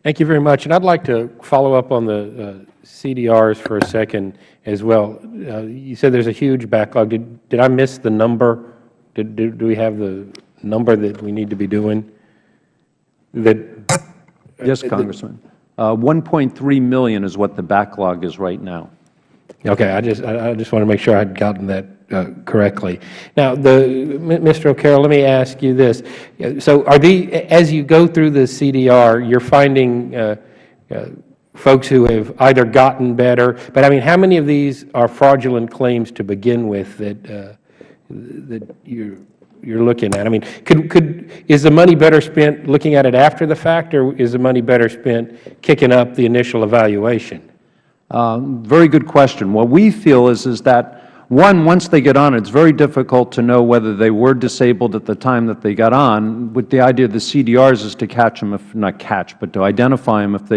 Thank you very much. And I'd like to follow up on the CDRs for a second as well. You said there's a huge backlog. Did I miss the number? Do we have the number that we need to be doing? Yes, Congressman. 1.3 million is what the backlog is right now. Okay, I just want to make sure I'd gotten that correctly. Now, Mr. O'Carroll, let me ask you this: so, as you go through the CDR, you're finding folks who have either gotten better, but I mean, how many of these are fraudulent claims to begin with that you're looking at? I mean, is the money better spent looking at it after the fact, or is the money better spent kicking up the initial evaluation? Very good question. What we feel is that, one, once they get on, it's very difficult to know whether they were disabled at the time that they got on. With the idea of the CDRs is to catch them, if not catch, but to identify them if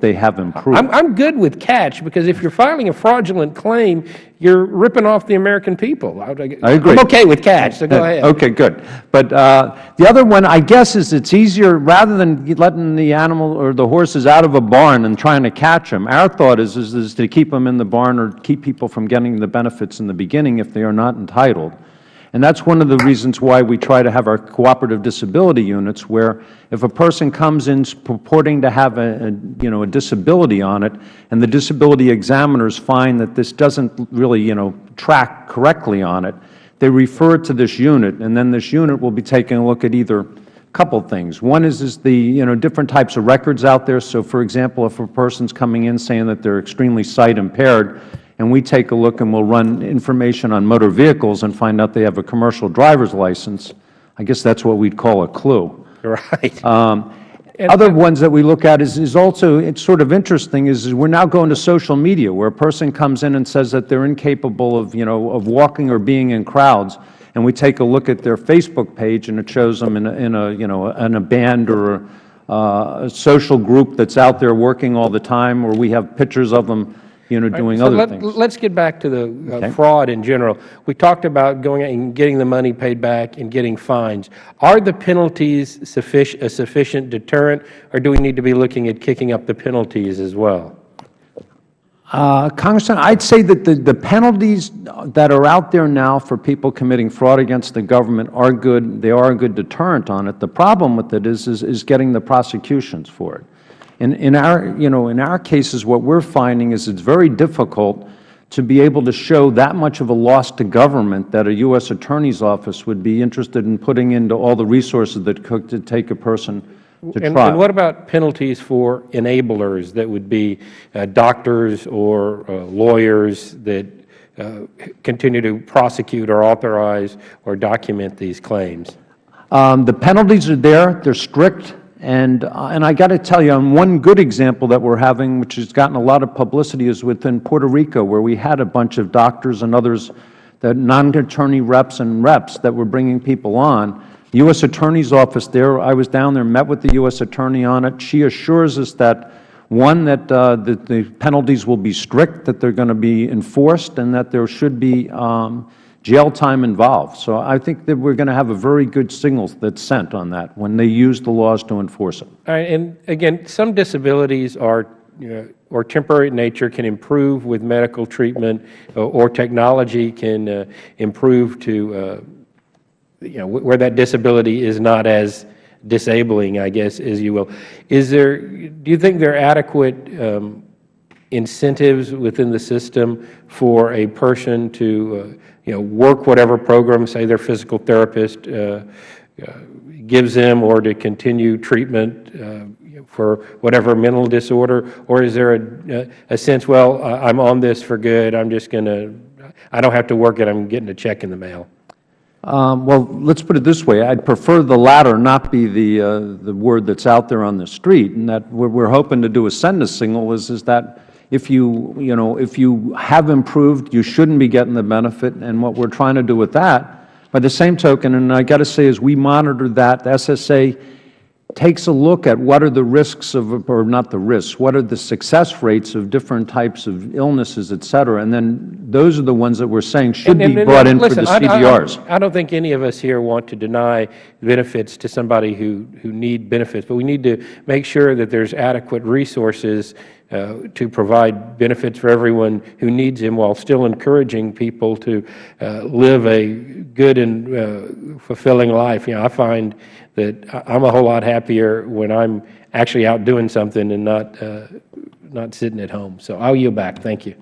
they have improved. I'm good with catch, because if you're filing a fraudulent claim, you're ripping off the American people. I agree. I'm okay with catch, so go ahead. Okay, good. But the other one, I guess, is it's easier, rather than letting the animal or the horses out of a barn and trying to catch them, our thought is to keep them in the barn or keep people from getting the benefits in the beginning if they are not entitled. And that's one of the reasons why we try to have our cooperative disability units, where if a person comes in purporting to have a disability on it, and the disability examiners find that this doesn't really, track correctly on it, they refer it to this unit, and then this unit will be taking a look at either a couple things. One is the different types of records out there. So, for example, if a person's coming in saying that they're extremely sight impaired, and we take a look and we'll run information on motor vehicles and find out they have a commercial driver's license, I guess that's what we'd call a clue. Right. Other ones that we look at is also, it's sort of interesting, is we're now going to social media, where a person comes in and says that they're incapable of, of walking or being in crowds, and we take a look at their Facebook page, and it shows them in a band or a social group that's out there working all the time, or we have pictures of them doing other things. Let's get back to the fraud in general. We talked about going and getting the money paid back and getting fines. Are the penalties a sufficient deterrent, or do we need to be looking at kicking up the penalties as well? Congressman, I'd say that the penalties that are out there now for people committing fraud against the government are good. They are a good deterrent on it. The problem with it is getting the prosecutions for it. In our cases, what we're finding is it's very difficult to be able to show that much of a loss to government that a U.S. Attorney's Office would be interested in putting into all the resources that could take a person to trial. And what about penalties for enablers that would be doctors or lawyers that continue to prosecute or authorize or document these claims? The penalties are there. They're strict. And I got to tell you, on one good example that we're having, which has gotten a lot of publicity, is within Puerto Rico, where we had a bunch of doctors and others, that non-attorney reps that were bringing people on. The U.S. Attorney's Office there, I was down there, met with the U.S. Attorney on it. She assures us that, one, that the penalties will be strict, that they're going to be enforced, and that there should be jail time involved. So I think that we're going to have a very good signal that's sent on that when they use the laws to enforce it. All right, and again, some disabilities are or temporary in nature, can improve with medical treatment, or technology can improve to where that disability is not as disabling, I guess, as you will. Do you think there are adequate incentives within the system for a person to work whatever program, say their physical therapist gives them, or to continue treatment for whatever mental disorder? Or is there a sense, well, I'm on this for good, I don't have to work it, I'm getting a check in the mail? Well, let's put it this way. I'd prefer the latter not be the word that's out there on the street, and that what we're hoping to do is send a signal is that if you have improved, you shouldn't be getting the benefit. And what we're trying to do with that, by the same token, and I got to say, as we monitor that, the SSA takes a look at what are the risks of, or not the risks, what are the success rates of different types of illnesses, et cetera, and then those are the ones that we're saying should be brought in for the CDRs. I don't think any of us here want to deny benefits to somebody who need benefits, but we need to make sure that there's adequate resources to provide benefits for everyone who needs them, while still encouraging people to live a good and fulfilling life. I find that I'm a whole lot happier when I'm actually out doing something and not sitting at home. So I'll yield back. Thank you.